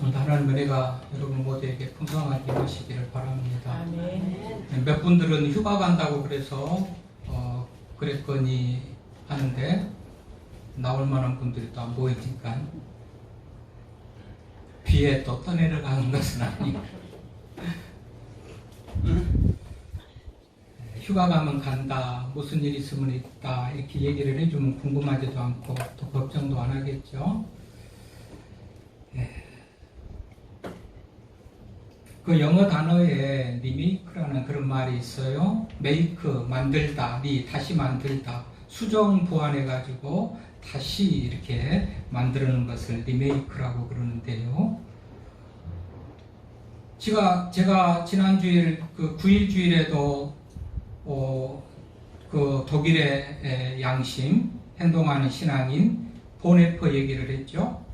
오늘 하나님 은혜가 여러분 모두에게 풍성하게 임하시기를 바랍니다. 아멘. 몇 분들은 휴가 간다고 그래서 그랬거니 하는데 나올 만한 분들이 또 안 보이니까 비에 또 떠내려가는 것은 아니고 휴가 가면 간다, 무슨 일 있으면 있다 이렇게 얘기를 해주면 궁금하지도 않고 또 걱정도 안 하겠죠. 그 영어 단어에 리메이크라는 그런 말이 있어요. 메이크, 만들다, 다시 만들다, 수정 보완해가지고 다시 이렇게 만드는 것을 리메이크라고 그러는데요. 제가 지난주일 그 9일 주일에도 그 독일의 양심, 행동하는 신앙인 보네퍼 얘기를 했죠.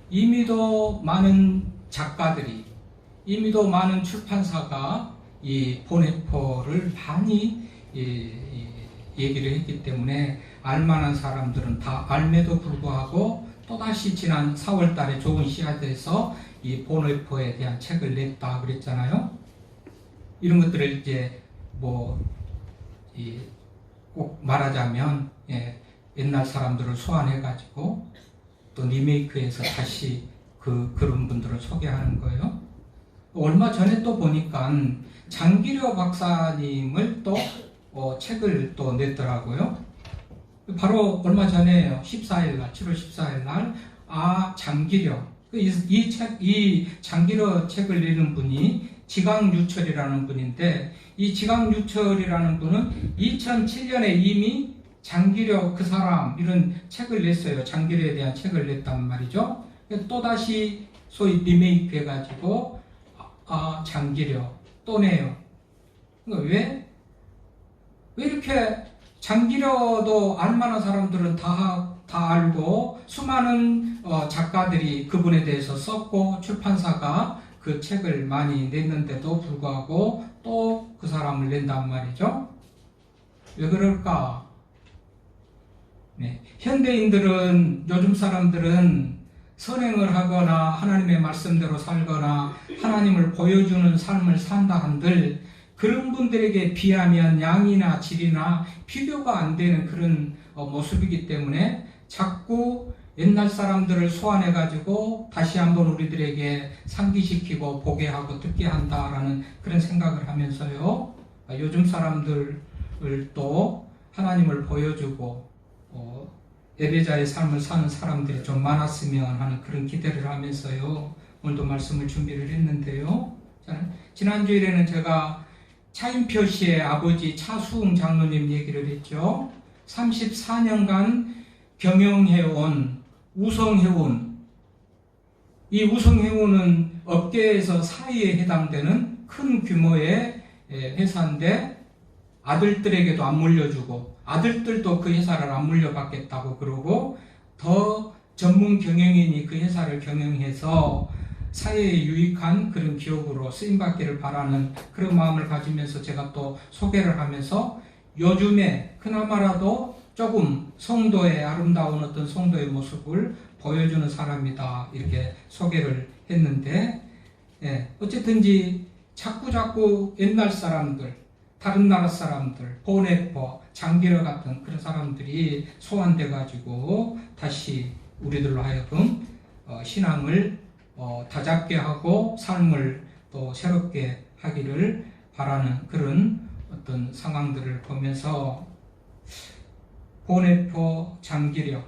이미도 많은 작가들이, 이미도 많은 출판사가 이 보네퍼를 많이 얘기를 했기 때문에 알만한 사람들은 다 알매도 불구하고 또다시 지난 4월 달에 좋은 씨앗에서 이 보네퍼에 대한 책을 냈다 그랬잖아요. 이런 것들을 이제 꼭 말하자면 옛날 사람들을 소환해가지고 또 리메이크해서 다시 그런 분들을 소개하는 거예요. 얼마 전에 또 보니까 장기려 박사님을 또 책을 또 냈더라고요. 바로 얼마 전에 7월 14일 날 장기려 이 장기려 책을 내는 분이 지강유철이라는 분인데, 이 지강유철이라는 분은 2007년에 이미 장기려 그 사람 이런 책을 냈어요. 장기려에 대한 책을 냈단 말이죠. 또다시 소위 리메이크 해가지고 장기려 또 내요. 왜 이렇게 장기려도 알만한 사람들은 다 알고 수많은 작가들이 그분에 대해서 썼고 출판사가 그 책을 많이 냈는데도 불구하고 또 그 사람을 낸단 말이죠. 왜 그럴까? 현대인들은, 요즘 사람들은 선행을 하거나 하나님의 말씀대로 살거나 하나님을 보여주는 삶을 산다 한들 그런 분들에게 비하면 양이나 질이나 비교가 안 되는 그런 모습이기 때문에 자꾸 옛날 사람들을 소환해가지고 다시 한번 우리들에게 상기시키고 보게 하고 듣게 한다라는 그런 생각을 하면서요. 요즘 사람들을 또 하나님을 보여주고 예배자의 삶을 사는 사람들이 좀 많았으면 하는 그런 기대를 하면서요. 오늘도 말씀을 준비를 했는데요. 지난주일에는 제가 차인표 씨의 아버지 차수웅 장로님 얘기를 했죠. 34년간 경영해온 우성해운, 이 우성해운은 업계에서 사위에 해당되는 큰 규모의 회사인데 아들들에게도 안 물려주고 아들들도 그 회사를 안 물려받겠다고 그러고 더 전문 경영인이 그 회사를 경영해서 사회에 유익한 그런 기업으로 쓰임받기를 바라는 그런 마음을 가지면서 제가 또 소개를 하면서 요즘에 그나마라도 조금 성도의 아름다운 어떤 성도의 모습을 보여주는 사람이다 이렇게 소개를 했는데, 어쨌든지 자꾸 옛날 사람들, 다른 나라 사람들, 보네퍼, 장기려 같은 그런 사람들이 소환돼 가지고 다시 우리들로 하여금 신앙을 다잡게 하고 삶을 또 새롭게 하기를 바라는 그런 어떤 상황들을 보면서 보네퍼, 장기려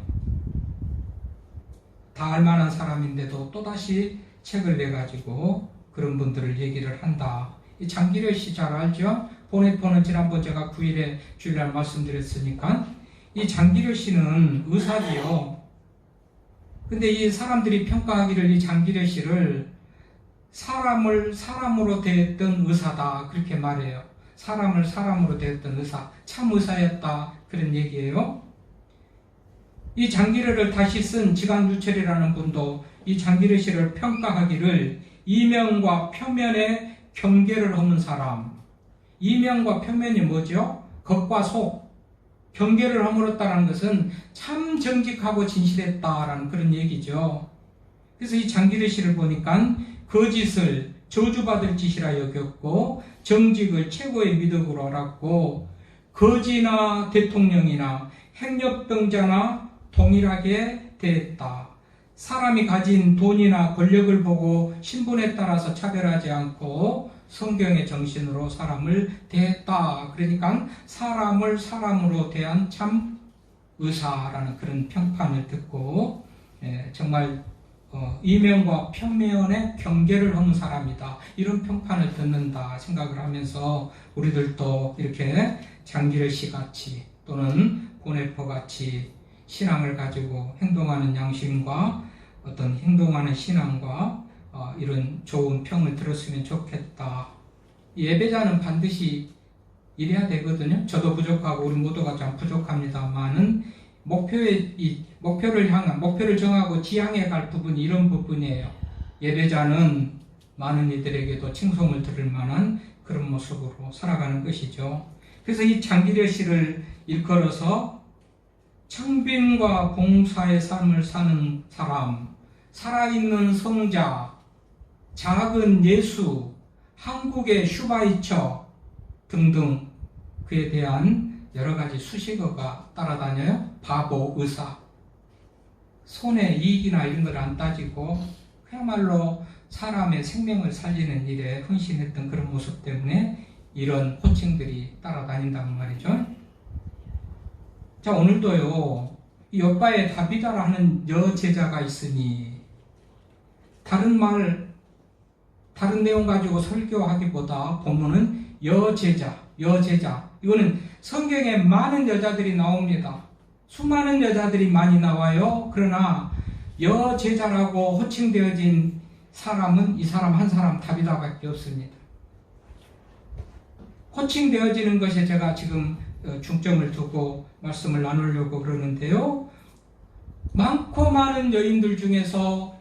다 알만한 사람인데도 또다시 책을 내가지고 그런 분들을 얘기를 한다. 이 장기려 씨 잘 알죠? 보네퍼는 지난번 제가 9일에 주일날 말씀드렸으니까 이 장기려 씨는 의사지요. 근데 이 사람들이 평가하기를 이 장기려 씨를 사람을 사람으로 대했던 의사다 그렇게 말해요. 사람을 사람으로 대했던 의사, 참 의사였다 그런 얘기예요. 이 장기려를 다시 쓴 지강유철이라는 분도 이 장기려 씨를 평가하기를 이면과 표면의 경계를 하는 사람. 이면과 표면이 뭐죠? 겉과 속. 경계를 허물었다는 것은 참 정직하고 진실했다라는 그런 얘기죠. 그래서 이 장기르시를 보니까 거짓을 저주받을 짓이라 여겼고 정직을 최고의 미덕으로 알았고 거지나 대통령이나 행력병자나 동일하게 대했다. 사람이 가진 돈이나 권력을 보고 신분에 따라서 차별하지 않고 성경의 정신으로 사람을 대했다. 그러니까 사람을 사람으로 대한 참 의사라는 그런 평판을 듣고 정말 이면과 평면의 경계를 하는 사람이다. 이런 평판을 듣는다 생각을 하면서 우리들도 이렇게 장기르시 같이 또는 보네포 같이 신앙을 가지고 행동하는 양심과 어떤 행동하는 신앙과 이런 좋은 평을 들었으면 좋겠다. 예배자는 반드시 이래야 되거든요. 저도 부족하고 우리 모두가 좀 부족합니다만은 목표를 정하고 지향해 갈 부분이 이런 부분이에요. 예배자는 많은 이들에게도 칭송을 들을 만한 그런 모습으로 살아가는 것이죠. 그래서 이 장기르시를 일컬어서 청빈과 봉사의 삶을 사는 사람, 살아있는 성자, 작은 예수, 한국의 슈바이처 등등 그에 대한 여러 가지 수식어가 따라다녀요. 바보, 의사, 손해, 이익이나 이런 걸 안 따지고 그야말로 사람의 생명을 살리는 일에 헌신했던 그런 모습 때문에 이런 호칭들이 따라다닌단 말이죠. 자, 오늘도요, 이 옆바에 다비다라 하는 여제자가 있으니 다른 내용 가지고 설교하기보다 본문은 여제자, 이거는 성경에 많은 여자들이 나옵니다. 수많은 여자들이 많이 나와요. 그러나 여제자라고 호칭되어진 사람은 이 사람 한 사람 다비다밖에 없습니다. 호칭되어지는 것에 제가 지금 중점을 두고 말씀을 나누려고 그러는데요. 많고 많은 여인들 중에서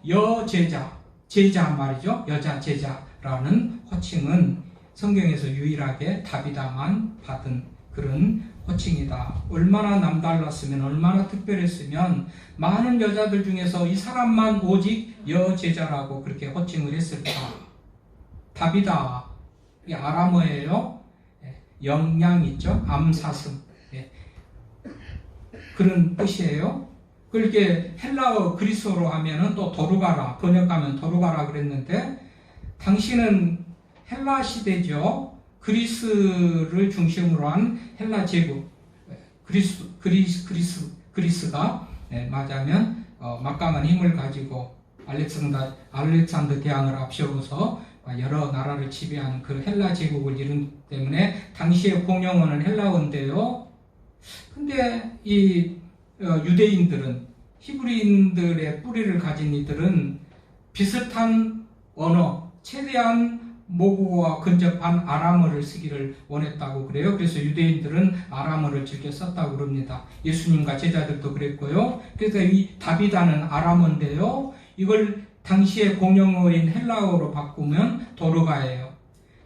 제자 말이죠. 여자 제자라는 호칭은 성경에서 유일하게 다비다만 받은 그런 호칭이다. 얼마나 남달랐으면, 얼마나 특별했으면 많은 여자들 중에서 이 사람만 오직 여제자라고 그렇게 호칭을 했을까. 다비다, 이게 아람어예요. 영양 있죠. 암사슴, 그런 뜻이에요. 그렇게 헬라어 그리스어로 하면은 또 도르가라, 번역하면 도르가라 그랬는데 당시는 헬라 시대죠. 그리스를 중심으로 한 헬라 제국, 그리스가 맞으면 막강한 힘을 가지고 알렉산더 대왕을 앞세워서 여러 나라를 지배한 그 헬라 제국을 이룬 때문에 당시의 공용어는 헬라어인데요. 근데 이 유대인들은, 히브리인들의 뿌리를 가진 이들은 비슷한 언어, 최대한 모국어와 근접한 아람어를 쓰기를 원했다고 그래요. 그래서 유대인들은 아람어를 즐겨 썼다고 그럽니다. 예수님과 제자들도 그랬고요. 그래서 이 다비다는 아람어인데요. 이걸 당시의 공용어인 헬라어로 바꾸면 도르가예요.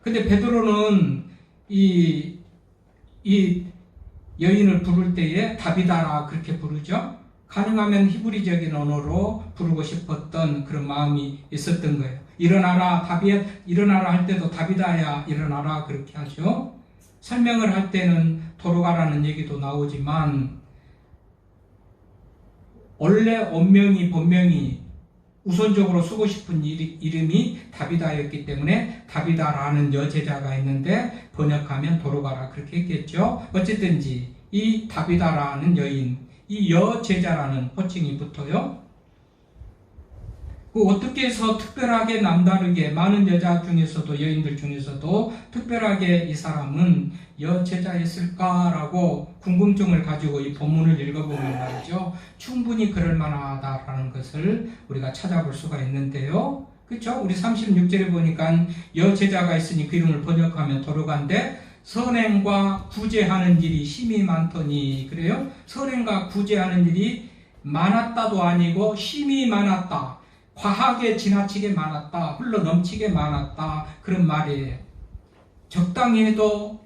근데 베드로는 이 여인을 부를 때에 다비다라 그렇게 부르죠. 가능하면 히브리적인 언어로 부르고 싶었던 그런 마음이 있었던 거예요. 일어나라, 일어나라 할 때도 다비다야 일어나라 그렇게 하죠. 설명을 할 때는 도르가라는 얘기도 나오지만 원래 본명이 우선적으로 쓰고 싶은 이름이 다비다였기 때문에 다비다라는 여제자가 있는데 번역하면 도르가라 그렇게 했겠죠. 어쨌든지 이 다비다라는 여인, 이 여제자라는 호칭이 붙어요. 어떻게 해서 특별하게 남다르게 많은 여자 중에서도, 여인들 중에서도 특별하게 이 사람은 여제자였을까라고 궁금증을 가지고 이 본문을 읽어보면 말이죠. 충분히 그럴 만하다라는 것을 우리가 찾아볼 수가 있는데요. 그렇죠? 우리 36절에 보니까 여제자가 있으니 그 이름을 번역하면 도르가인데 선행과 구제하는 일이 심히 많더니, 그래요? 선행과 구제하는 일이 많았다도 아니고 심히 많았다. 과하게 지나치게 많았다. 흘러 넘치게 많았다. 그런 말이에요. 적당히 해도,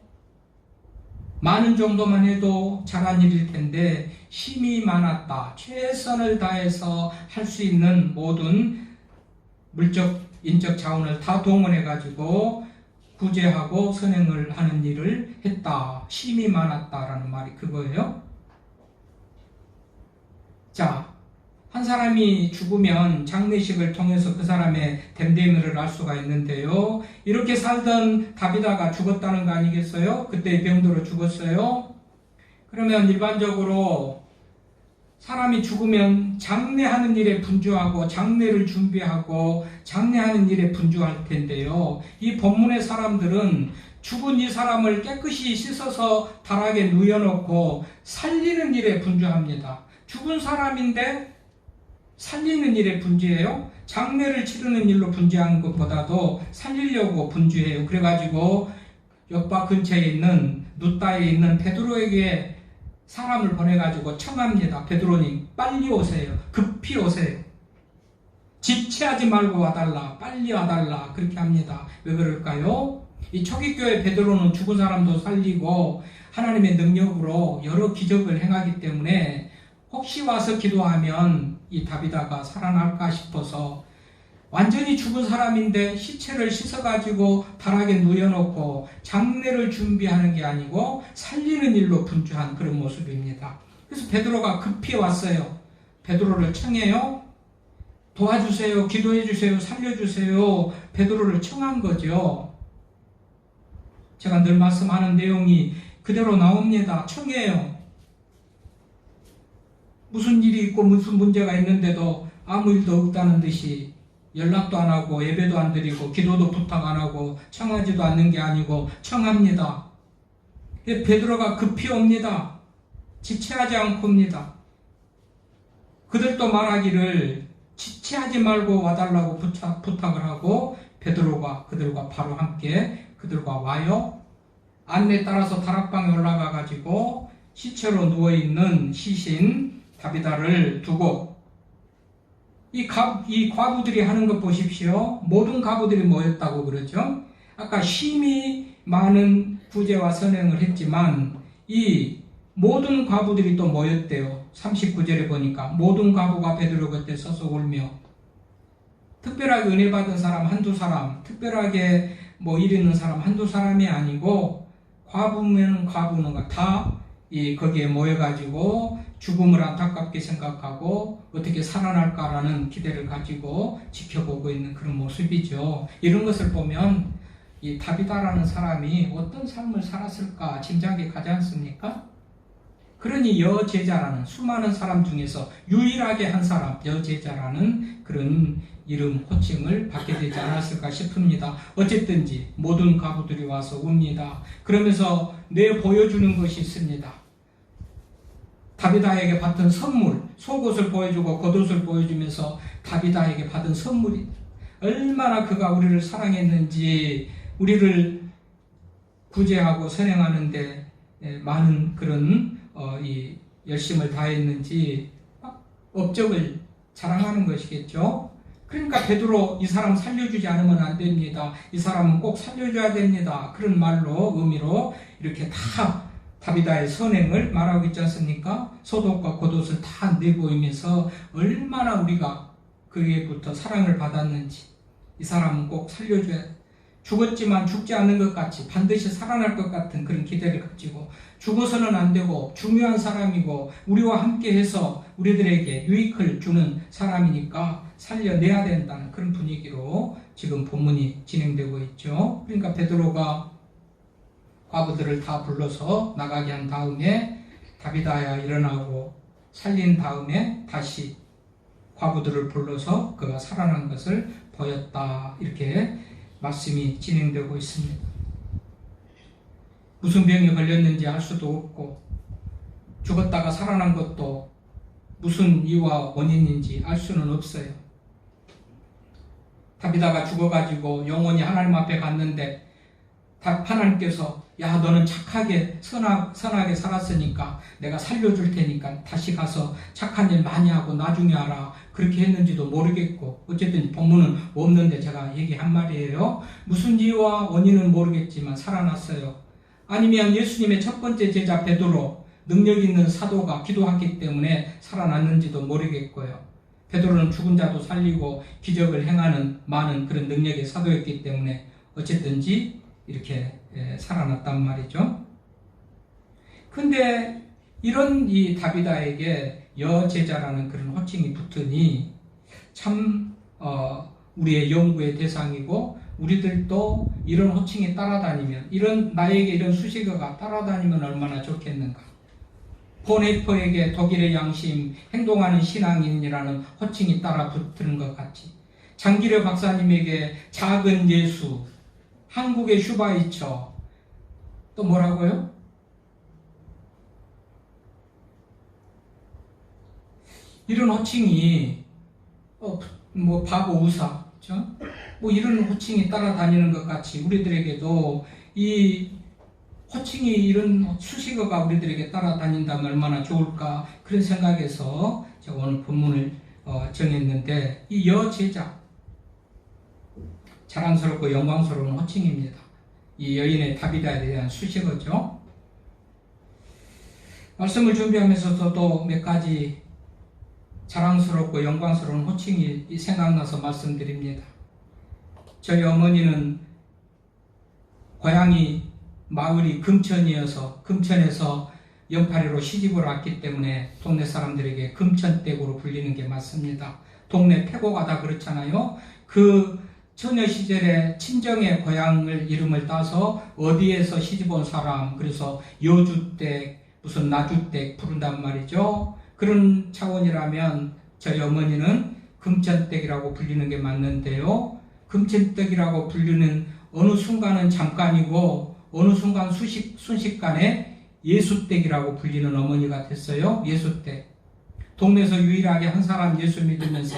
많은 정도만 해도 잘한 일일 텐데 심히 많았다. 최선을 다해서 할 수 있는 모든 물적, 인적 자원을 다 동원해가지고 구제하고 선행을 하는 일을 했다. 힘이 많았다라는 말이 그거예요. 자, 한 사람이 죽으면 장례식을 통해서 그 사람의 됨됨이를 알 수가 있는데요. 이렇게 살던 다비다가 죽었다는 거 아니겠어요? 그때 병들어 죽었어요. 그러면 일반적으로 사람이 죽으면 장례하는 일에 분주하고 장례를 준비하고 장례하는 일에 분주할 텐데요. 이 본문의 사람들은 죽은 이 사람을 깨끗이 씻어서 다락에 누워놓고 살리는 일에 분주합니다. 죽은 사람인데 살리는 일에 분주해요. 장례를 치르는 일로 분주한 것보다도 살리려고 분주해요. 그래가지고 옆바 근처에 있는 누따에 있는 베드로에게 사람을 보내가지고 청합니다. 베드로님 빨리 오세요. 급히 오세요. 지체하지 말고 와달라. 빨리 와달라. 그렇게 합니다. 왜 그럴까요? 이 초기교회 베드로는 죽은 사람도 살리고 하나님의 능력으로 여러 기적을 행하기 때문에 혹시 와서 기도하면 이 다비다가 살아날까 싶어서 완전히 죽은 사람인데 시체를 씻어가지고 다락에 누워놓고 장례를 준비하는 게 아니고 살리는 일로 분주한 그런 모습입니다. 그래서 베드로가 급히 왔어요. 베드로를 청해요. 도와주세요. 기도해주세요. 살려주세요. 베드로를 청한 거죠. 제가 늘 말씀하는 내용이 그대로 나옵니다. 청해요. 무슨 일이 있고 무슨 문제가 있는데도 아무 일도 없다는 듯이 연락도 안 하고 예배도 안 드리고 기도도 부탁 안 하고 청하지도 않는 게 아니고 청합니다. 베드로가 급히 옵니다. 지체하지 않고 옵니다. 그들도 말하기를 지체하지 말고 와달라고 부탁을 하고 베드로가 그들과 바로 함께 그들과 와요. 안내 따라서 다락방에 올라가 가지고 시체로 누워있는 시신 다비다를 두고 이 과부들이 하는 것 보십시오. 모든 과부들이 모였다고 그러죠. 아까 힘이 많은 구제와 선행을 했지만 이 모든 과부들이 또 모였대요. 39절에 보니까 모든 과부가 베드로 곁에 서서 울며 특별하게 은혜 받은 사람 한두 사람, 특별하게 일 있는 사람 한두 사람이 아니고 과부는 다 거기에 모여가지고 죽음을 안타깝게 생각하고 어떻게 살아날까라는 기대를 가지고 지켜보고 있는 그런 모습이죠. 이런 것을 보면 이 다비다라는 사람이 어떤 삶을 살았을까 짐작이 가지 않습니까? 그러니 여제자라는 수많은 사람 중에서 유일하게 한 사람, 여제자라는 그런 이름, 호칭을 받게 되지 않았을까 싶습니다. 어쨌든지 모든 과부들이 와서 웁니다. 그러면서 보여주는 것이 있습니다. 다비다에게 받은 선물, 속옷을 보여주고 겉옷을 보여주면서 다비다에게 받은 선물이 얼마나 그가 우리를 사랑했는지, 우리를 구제하고 선행하는데 많은 그런 이 열심을 다했는지 업적을 자랑하는 것이겠죠. 그러니까 베드로 이 사람 살려주지 않으면 안 됩니다. 이 사람은 꼭 살려줘야 됩니다. 그런 말로 의미로 이렇게 다 다비다의 선행을 말하고 있지 않습니까? 소독과 겉옷을 다 내보이면서 얼마나 우리가 그에게부터 사랑을 받았는지, 이 사람은 꼭 살려줘야 돼. 죽었지만 죽지 않는 것 같이 반드시 살아날 것 같은 그런 기대를 가지고 죽어서는 안 되고 중요한 사람이고 우리와 함께해서 우리들에게 유익을 주는 사람이니까 살려내야 된다는 그런 분위기로 지금 본문이 진행되고 있죠. 그러니까 베드로가 과부들을 다 불러서 나가게 한 다음에 다비다야 일어나고 살린 다음에 다시 과부들을 불러서 그가 살아난 것을 보였다. 이렇게 말씀이 진행되고 있습니다. 무슨 병에 걸렸는지 알 수도 없고 죽었다가 살아난 것도 무슨 이유와 원인인지 알 수는 없어요. 다비다가 죽어가지고 영원히 하나님 앞에 갔는데 하나님께서 야 너는 착하게 선하게 살았으니까 내가 살려줄 테니까 다시 가서 착한 일 많이 하고 나중에 알아. 그렇게 했는지도 모르겠고 어쨌든 본문은 없는데 제가 얘기한 말이에요. 무슨 이유와 원인은 모르겠지만 살아났어요. 아니면 예수님의 첫 번째 제자 베드로 능력 있는 사도가 기도했기 때문에 살아났는지도 모르겠고요. 베드로는 죽은 자도 살리고 기적을 행하는 많은 그런 능력의 사도였기 때문에 어쨌든지 이렇게 살아났단 말이죠. 근데 이런 이 다비다에게 여제자라는 그런 호칭이 붙으니 참 우리의 연구의 대상이고, 우리들도 이런 호칭이 따라다니면, 이런 나에게 이런 수식어가 따라다니면 얼마나 좋겠는가. 보네퍼에게 독일의 양심, 행동하는 신앙인이라는 호칭이 따라 붙는 것 같이, 장기려 박사님에게 작은 예수, 한국의 슈바이처, 또 뭐라고요? 이런 호칭이 뭐 바보 의사, 그렇죠? 뭐 이런 호칭이 따라다니는 것 같이 우리들에게도 이 호칭이, 이런 수식어가 우리들에게 따라다닌다면 얼마나 좋을까, 그런 생각에서 제가 오늘 본문을 정했는데, 이 여제자, 자랑스럽고 영광스러운 호칭입니다. 이 여인의 다비다에 대한 수식어죠. 말씀을 준비하면서도 몇 가지 자랑스럽고 영광스러운 호칭이 생각나서 말씀드립니다. 저희 어머니는 고향이 마을이 금천이어서 금천에서 연파리로 시집을 왔기 때문에 동네 사람들에게 금천댁으로 불리는 게 맞습니다. 동네 패고가 다 그렇잖아요. 그 처녀 시절에 친정의 고향을 이름을 따서 어디에서 시집 온 사람, 그래서 여주댁, 무슨 나주댁 부른단 말이죠. 그런 차원이라면 저희 어머니는 금천댁이라고 불리는 게 맞는데요. 금천댁이라고 불리는 어느 순간은 잠깐이고 어느 순간 순식간에 예수댁이라고 불리는 어머니가 됐어요. 예수댁. 동네에서 유일하게 한 사람 예수 믿으면서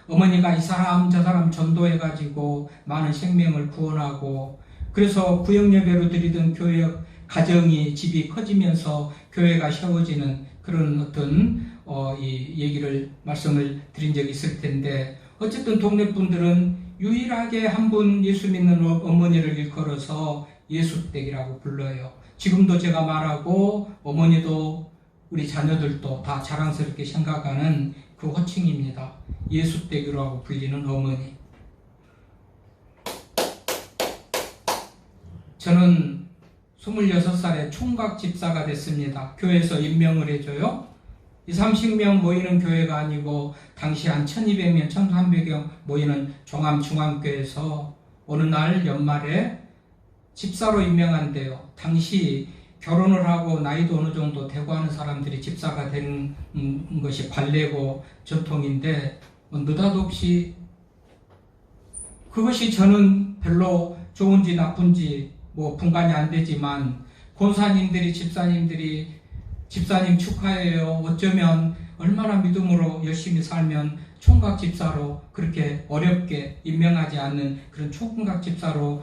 어머니가 이 사람 저 사람 전도해가지고 많은 생명을 구원하고, 그래서 구역예배로 드리던 교회 가정이 집이 커지면서 교회가 세워지는 그런 어떤 이 말씀을 드린 적이 있을 텐데, 어쨌든 동네 분들은 유일하게 한 분 예수 믿는 어머니를 일컬어서 예수댁이라고 불러요. 지금도 제가 말하고 어머니도 우리 자녀들도 다 자랑스럽게 생각하는 그 호칭입니다. 예수댁이라고 불리는 어머니. 저는 26살에 총각 집사가 됐습니다. 교회에서 임명을 해줘요. 30명 모이는 교회가 아니고 당시 한 1200명, 1300명 모이는 종암중앙교회에서 어느 날 연말에 집사로 임명한대요. 당시 결혼을 하고 나이도 어느 정도 되고 하는 사람들이 집사가 되는 것이 관례고 전통인데, 느닷없이 그것이 저는 별로 좋은지 나쁜지 뭐 분간이 안 되지만, 권사님들이 집사님 축하해요. 어쩌면 얼마나 믿음으로 열심히 살면 총각 집사로 그렇게 어렵게 임명하지 않는 그런 총각 집사로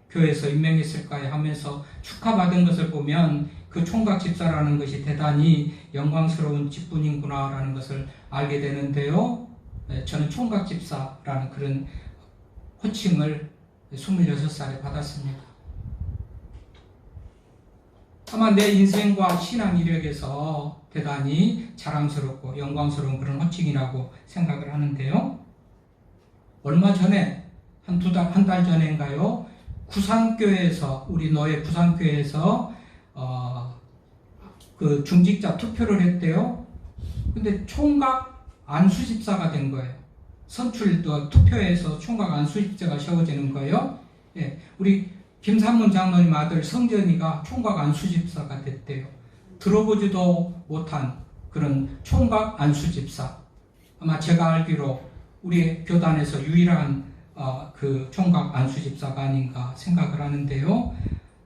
교회에서 임명했을까요 하면서 축하받은 것을 보면 그 총각 집사라는 것이 대단히 영광스러운 직분이구나 라는 것을 알게 되는데요. 저는 총각 집사라는 그런 호칭을 26살에 받았습니다. 아마 내 인생과 신앙 이력에서 대단히 자랑스럽고 영광스러운 그런 호칭이라고 생각을 하는데요. 얼마 전에 한 달 전인가요? 구산교회에서, 우리 노예 구산교회에서 그 중직자 투표를 했대요. 근데 총각 안수집사가 된 거예요. 선출도 투표에서 총각 안수집사가 세워지는 거예요. 예, 우리 김삼문 장로님 아들 성전이가 총각 안수집사가 됐대요. 들어보지도 못한 그런 총각 안수집사. 아마 제가 알기로 우리 교단에서 유일한 그 총각 안수집사가 아닌가 생각을 하는데요.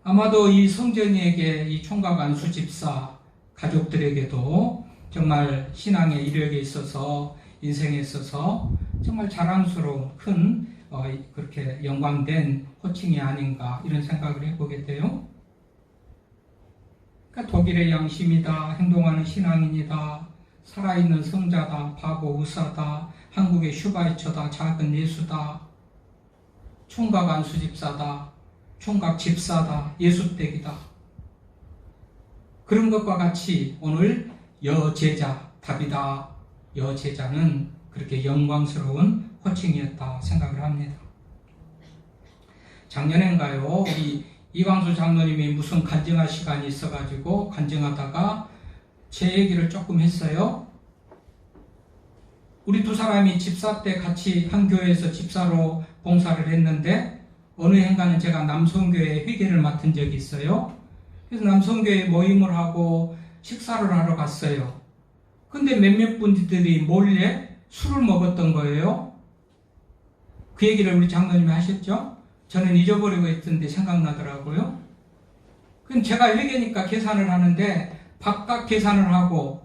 아마도 이 성전이에게 이 총각 안수집사 가족들에게도 정말 신앙의 이력에 있어서, 인생에 있어서 정말 자랑스러운 큰 그렇게 영광된 호칭이 아닌가, 이런 생각을 해보게 돼요. 그러니까 독일의 양심이다, 행동하는 신앙인이다, 살아있는 성자다, 바보 의사다, 한국의 슈바이처다, 작은 예수다, 총각 안수집사다, 총각 집사다, 예수댁이다. 그런 것과 같이 오늘 여제자, 다비다 여제자는 그렇게 영광스러운 호칭이었다 생각을 합니다. 작년엔가요, 우리 이광수 장로님이 무슨 간증할 시간이 있어가지고 간증하다가 제 얘기를 조금 했어요. 우리 두 사람이 집사 때 같이 한 교회에서 집사로 봉사를 했는데 어느 해인가는 제가 남성교회 회계를 맡은 적이 있어요. 그래서 남성교회 모임을 하고 식사를 하러 갔어요. 근데 몇몇 분들이 몰래 술을 먹었던 거예요. 그 얘기를 우리 장로님이 하셨죠? 저는 잊어버리고 있던데 생각나더라고요. 그럼 제가 회계니까 계산을 하는데 바깥 계산을 하고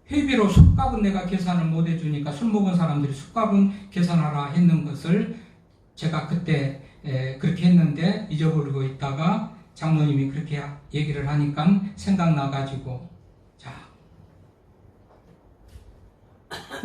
회비로 술값은 내가 계산을 못 해주니까 술 먹은 사람들이 술값은 계산하라 했는 것을 제가 그때 그렇게 했는데 잊어버리고 있다가 장로님이 그렇게 얘기를 하니까 생각나가지고 자,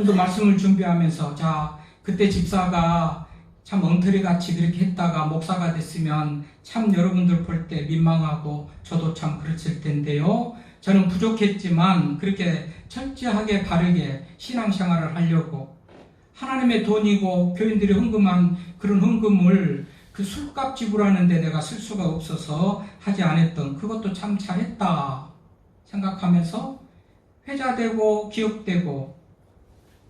또 말씀을 준비하면서 자, 그때 집사가 참 엉터리같이 그렇게 했다가 목사가 됐으면 참 여러분들 볼 때 민망하고 저도 참 그랬을 텐데요. 저는 부족했지만 그렇게 철저하게 바르게 신앙생활을 하려고 하나님의 돈이고 교인들이 헌금한 그런 헌금을 그 술값 지불하는데 내가 쓸 수가 없어서 하지 않았던 그것도 참 잘했다 생각하면서 회자되고 기억되고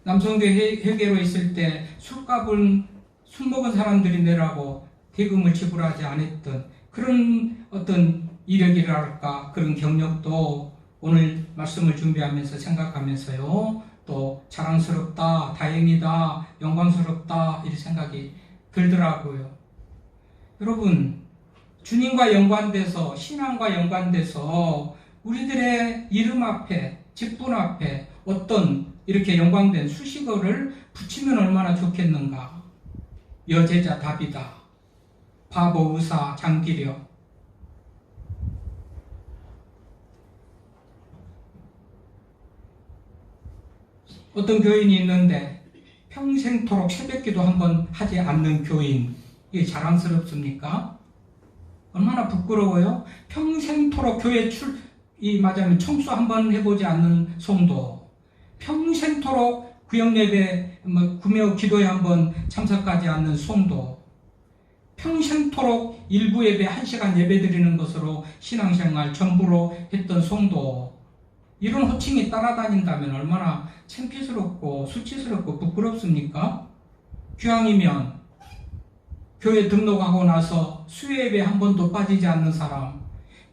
남성교회 회계로 있을 때 술값은 술 먹은 사람들이 내라고 대금을 지불하지 않았던 그런 어떤 이력이랄까 그런 경력도 오늘 말씀을 준비하면서 생각하면서요. 또 자랑스럽다, 다행이다, 영광스럽다 이런 생각이 들더라고요. 여러분, 주님과 연관돼서 신앙과 연관돼서 우리들의 이름 앞에 직분 앞에 어떤 이렇게 연관된 수식어를 붙이면 얼마나 좋겠는가. 여제자 다비다, 바보 의사 장기려. 어떤 교인이 있는데 평생토록 새벽기도 한번 하지 않는 교인, 이게 자랑스럽습니까? 얼마나 부끄러워요? 평생토록 교회 맞으면 청소 한번 해보지 않는 성도, 평생토록 구역예배, 구며 기도에 한번 참석하지 않는 성도, 평생토록 일부 예배 1시간 예배 드리는 것으로 신앙생활 전부로 했던 성도, 이런 호칭이 따라다닌다면 얼마나 창피스럽고 수치스럽고 부끄럽습니까? 교황이면 교회 등록하고 나서 수요예배 한 번도 빠지지 않는 사람,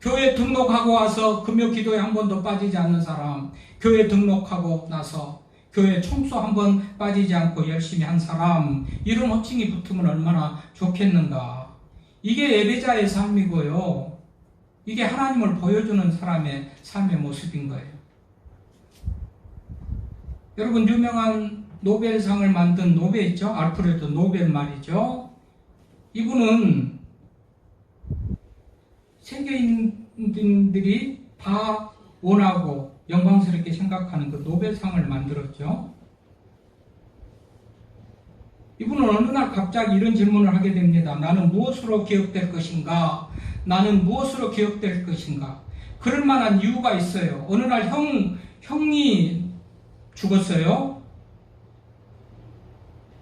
교회 등록하고 와서 금요 기도에 한 번도 빠지지 않는 사람, 교회 등록하고 나서 교회 청소 한 번 빠지지 않고 열심히 한 사람, 이런 호칭이 붙으면 얼마나 좋겠는가. 이게 예배자의 삶이고요. 이게 하나님을 보여주는 사람의 삶의 모습인 거예요. 여러분, 유명한 노벨상을 만든 노벨 있죠? 알프레드 노벨 말이죠. 이분은 세계인들이 다 원하고 영광스럽게 생각하는 그 노벨상을 만들었죠. 이분은 어느 날 갑자기 이런 질문을 하게 됩니다. 나는 무엇으로 기억될 것인가? 나는 무엇으로 기억될 것인가? 그럴 만한 이유가 있어요. 어느 날 형이 죽었어요.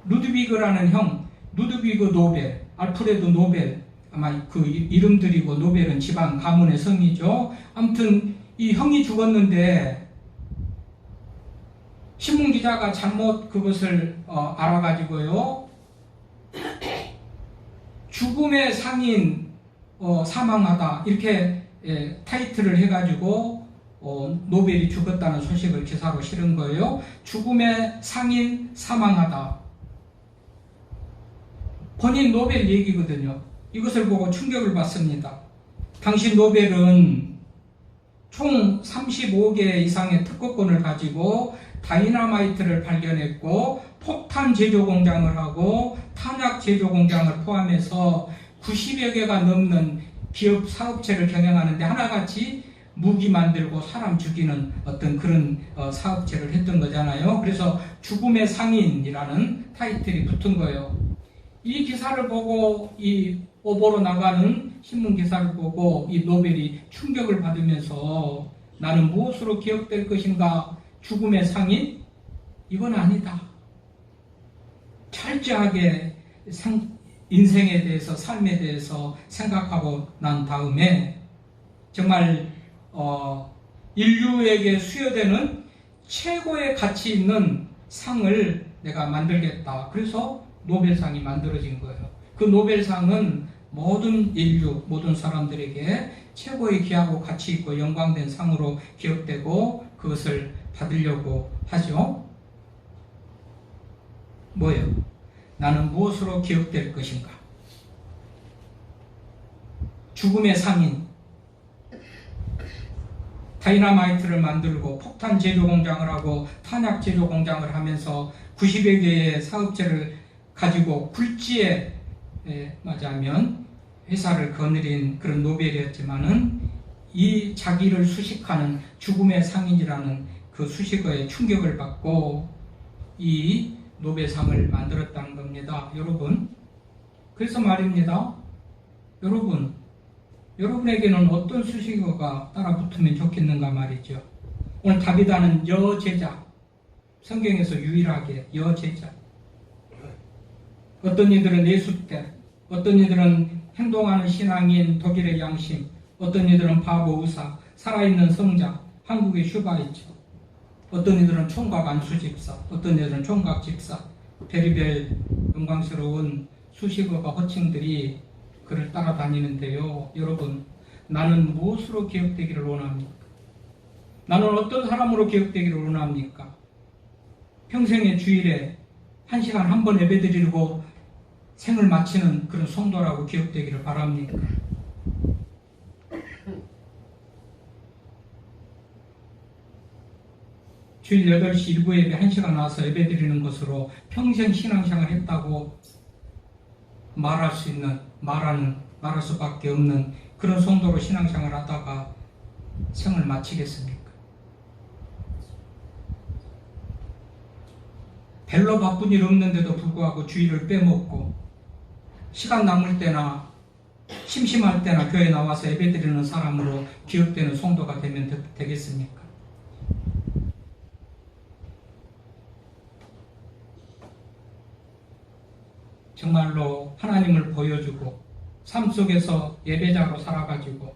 루드비그라는 형, 루드비그 노벨, 알프레드 노벨, 아마 그 이름들이고 노벨은 지방 가문의 성이죠. 아무튼 이 형이 죽었는데 신문기자가 잘못 그것을 알아가지고요. 죽음의 상인 사망하다 이렇게 타이틀을 해가지고 노벨이 죽었다는 소식을 기사로 실은 거예요. 죽음의 상인 사망하다. 본인 노벨 얘기거든요. 이것을 보고 충격을 받습니다. 당시 노벨은 총 35개 이상의 특허권을 가지고 다이너마이트를 발견했고 폭탄 제조 공장을 하고 탄약 제조 공장을 포함해서 90여 개가 넘는 기업 사업체를 경영하는데 하나같이 무기 만들고 사람 죽이는 어떤 그런 사업체를 했던 거잖아요. 그래서 죽음의 상인이라는 타이틀이 붙은 거예요. 이 기사를 보고 이 오보로 나가는 신문 기사를 보고 이 노벨이 충격을 받으면서 나는 무엇으로 기억될 것인가? 죽음의 상인? 이건 아니다. 철저하게 인생에 대해서 삶에 대해서 생각하고 난 다음에 정말 인류에게 수여되는 최고의 가치 있는 상을 내가 만들겠다. 그래서 노벨상이 만들어진 거예요. 그 노벨상은 모든 인류, 모든 사람들에게 최고의 귀하고 가치 있고 영광된 상으로 기억되고 그것을 받으려고 하죠. 뭐예요? 나는 무엇으로 기억될 것인가? 죽음의 상인, 다이너마이트를 만들고 폭탄 제조 공장을 하고 탄약 제조 공장을 하면서 90여 개의 사업체를 가지고 굴지에 맞아면 회사를 거느린 그런 노벨이었지만은 이 자기를 수식하는 죽음의 상인이라는 그 수식어에 충격을 받고 이 노벨상을 만들었다는 겁니다. 여러분, 그래서 말입니다. 여러분에게는 어떤 수식어가 따라붙으면 좋겠는가 말이죠. 오늘 다비다는 여제자, 성경에서 유일하게 여제자. 어떤 이들은 예수때, 어떤 이들은 행동하는 신앙인 독일의 양심, 어떤 이들은 바보 의사, 살아있는 성자, 한국의 슈바이처, 어떤 이들은 총각 안수집사, 어떤 이들은 총각 집사, 별의별 영광스러운 수식어가 호칭들이 그를 따라다니는데요. 여러분, 나는 무엇으로 기억되기를 원합니까? 나는 어떤 사람으로 기억되기를 원합니까? 평생의 주일에 1시간 한 번 예배드리고 생을 마치는 그런 성도라고 기억되기를 바랍니까? 주일 8시 일부 예배 1시간 나와서 예배드리는 것으로 평생 신앙생활 했다고 말할 수밖에 없는 그런 성도로 신앙생활 하다가 생을 마치겠습니까? 별로 바쁜 일 없는데도 불구하고 주일을 빼먹고 시간 남을 때나 심심할 때나 교회 나와서 예배드리는 사람으로 기억되는 성도가 되면 되겠습니까? 정말로 하나님을 보여주고 삶 속에서 예배자로 살아가지고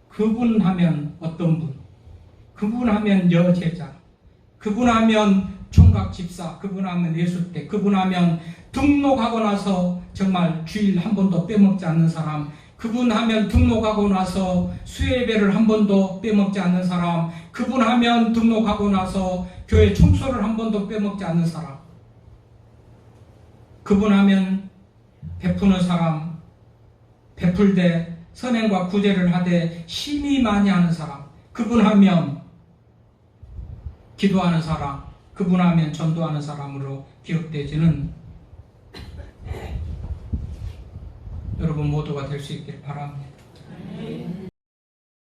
그분 하면 어떤 분, 그분 하면 여제자, 그분 하면 총각 집사, 그분 하면 예수때, 그분 하면 등록하고 나서 정말 주일 한 번도 빼먹지 않는 사람, 그분 하면 등록하고 나서 수요예배를 한 번도 빼먹지 않는 사람, 그분 하면 등록하고 나서 교회 청소를 한 번도 빼먹지 않는 사람, 그분 하면 베푸는 사람, 베풀되 선행과 구제를 하되 심히 많이 하는 사람, 그분 하면 기도하는 사람, 그분 하면 전도하는 사람으로 기억되지는 여러분 모두가 될 수 있기를 바랍니다.